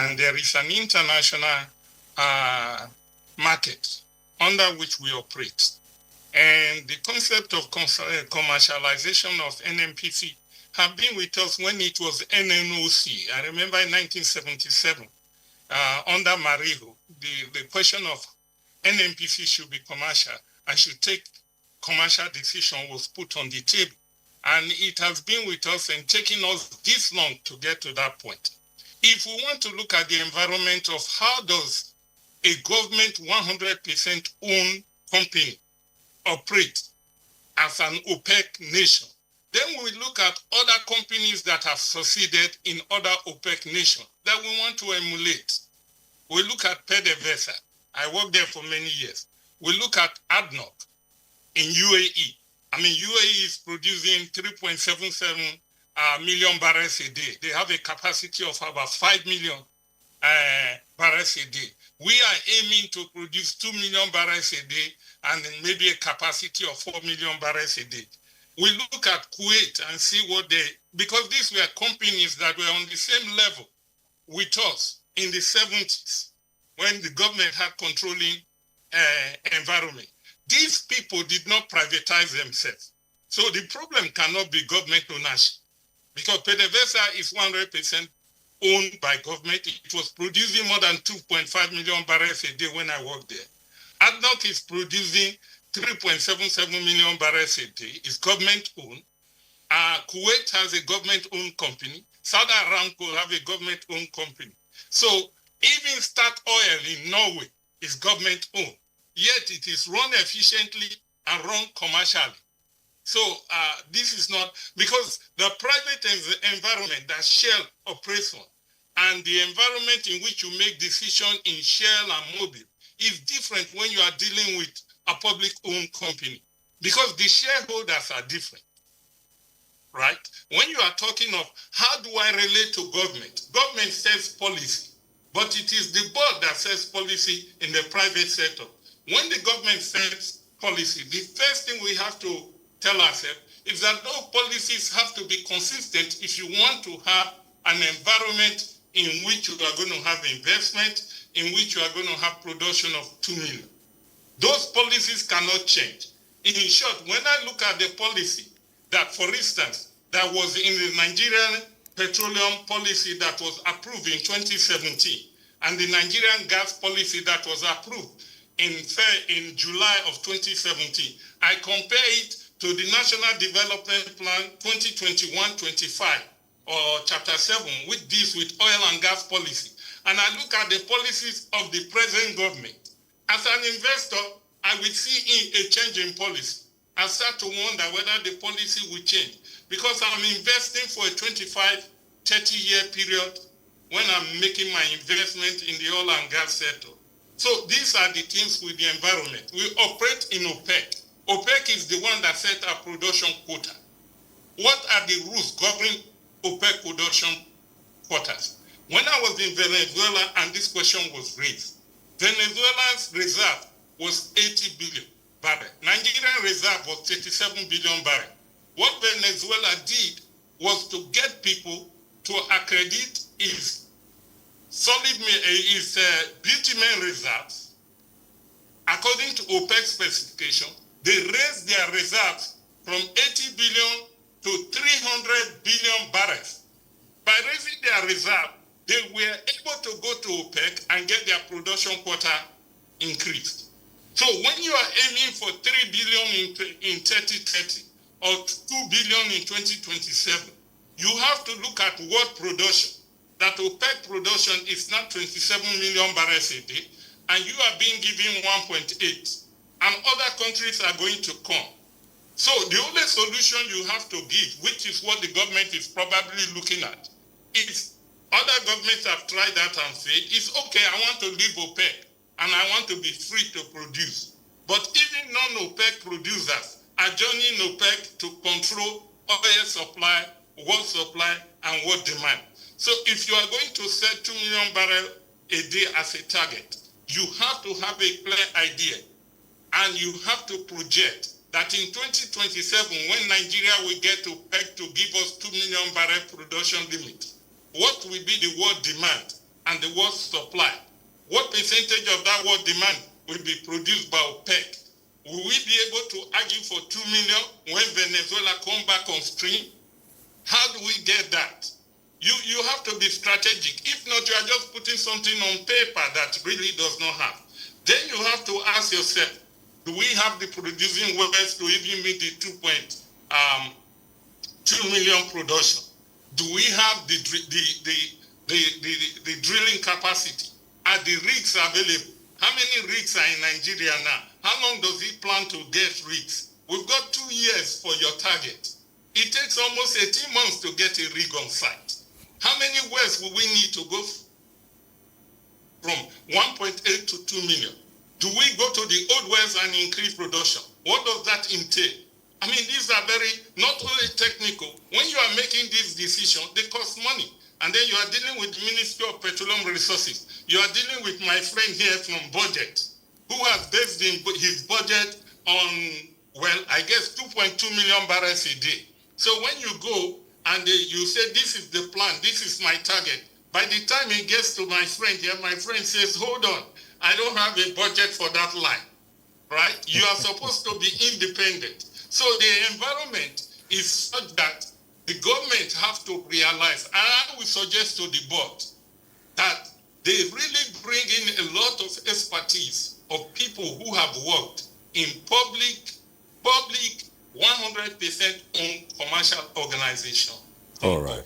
and there is an international market under which we operate. And the concept of commercialization of NNPC have been with us when it was NNOC. I remember in 1977, under Mariho, the question of NNPC should be commercial and should take commercial decision was put on the table. And it has been with us and taking us this long to get to that point. If we want to look at the environment of how does a government 100% owned company operate as an OPEC nation, then we look at other companies that have succeeded in other OPEC nations that we want to emulate. We look at PDVSA. I worked there for many years. We look at ADNOC in UAE. I mean, UAE is producing 3.77 million barrels a day. They have a capacity of about 5 million barrels a day. We are aiming to produce 2 million barrels a day and maybe a capacity of 4 million barrels a day. We look at Kuwait and see what because these were companies that were on the same level with us in the 70s when the government had controlling environment. These people did not privatize themselves. So the problem cannot be government ownership because PDVSA is 100% owned by government. It was producing more than 2.5 million barrels a day when I worked there. ADNOC is producing 3.77 million barrels a day. It's government owned. Kuwait has a government-owned company. Saudi Aramco have a government-owned company. So even Statoil in Norway is government-owned. Yet it is run efficiently and run commercially. So this is not, because the private environment that Shell operates on and the environment in which you make decisions in Shell and Mobil is different when you are dealing with a public-owned company because the shareholders are different, right? When you are talking of how do I relate to government, government sets policy, but it is the board that sets policy in the private sector. When the government sets policy, the first thing we have to tell ourselves is that those policies have to be consistent if you want to have an environment in which you are going to have investment, in which you are going to have production of 2 million. Those policies cannot change. In short, when I look at the policy that, for instance, that was in the Nigerian petroleum policy that was approved in 2017 and the Nigerian gas policy that was approved in July of 2017, I compare it to the National Development Plan 2021-25 or Chapter 7, which deals with oil and gas policy. And I look at the policies of the present government. As an investor, I will see a change in policy. I start to wonder whether the policy will change because I'm investing for a 25, 30-year period when I'm making my investment in the oil and gas sector. So these are the things with the environment. We operate in OPEC. OPEC is the one that set our production quota. What are the rules governing OPEC production quotas? When I was in Venezuela and this question was raised, Venezuela's reserve was 80 billion barrels. Nigerian reserve was 37 billion barrels. What Venezuela did was to get people to accredit its bitumen reserves. According to OPEC specification, they raised their reserves from 80 billion to 300 billion barrels. By raising their reserve, they were able to go to OPEC and get their production quota increased. So when you are aiming for 3 billion in 2030 or 2 billion in 2027, you have to look at what production. That OPEC production is not 27 million barrels a day, and you are being given 1.8, and other countries are going to come. So the only solution you have to give, which is what the government is probably looking at, is other governments have tried that and said, it's okay, I want to leave OPEC, and I want to be free to produce. But even non-OPEC producers are joining OPEC to control oil supply, world supply, and world demand. So if you are going to set 2 million barrels a day as a target, you have to have a clear idea and you have to project that in 2027, when Nigeria will get to OPEC to give us 2 million barrel production limit, what will be the world demand and the world supply, what percentage of that world demand will be produced by OPEC? Will we be able to argue for 2 million when Venezuela come back on stream? How do we get that? You have to be strategic. If not, you are just putting something on paper that really does not have. Then you have to ask yourself, do we have the producing wells to even meet the 2 million production? Do we have the drilling capacity? Are the rigs available? How many rigs are in Nigeria now? How long does it plan to get rigs? We've got 2 years for your target. It takes almost 18 months to get a rig on site. How many wells will we need to go from 1.8 to 2 million? Do we go to the old wells and increase production? What does that entail? I mean, these are not only technical. When you are making this decision, they cost money. And then you are dealing with the Ministry of Petroleum Resources. You are dealing with my friend here from Budget, who has based his budget on, well, I guess 2.2 million barrels a day. So when you go and you say, this is the plan, this is my target, by the time it gets to my friend here, my friend says, hold on, I don't have a budget for that line, right? You are supposed to be independent. So the environment is such that the government have to realize, and I will suggest to the board, that they really bring in a lot of expertise of people who have worked in public 100% owned commercial organization. All right.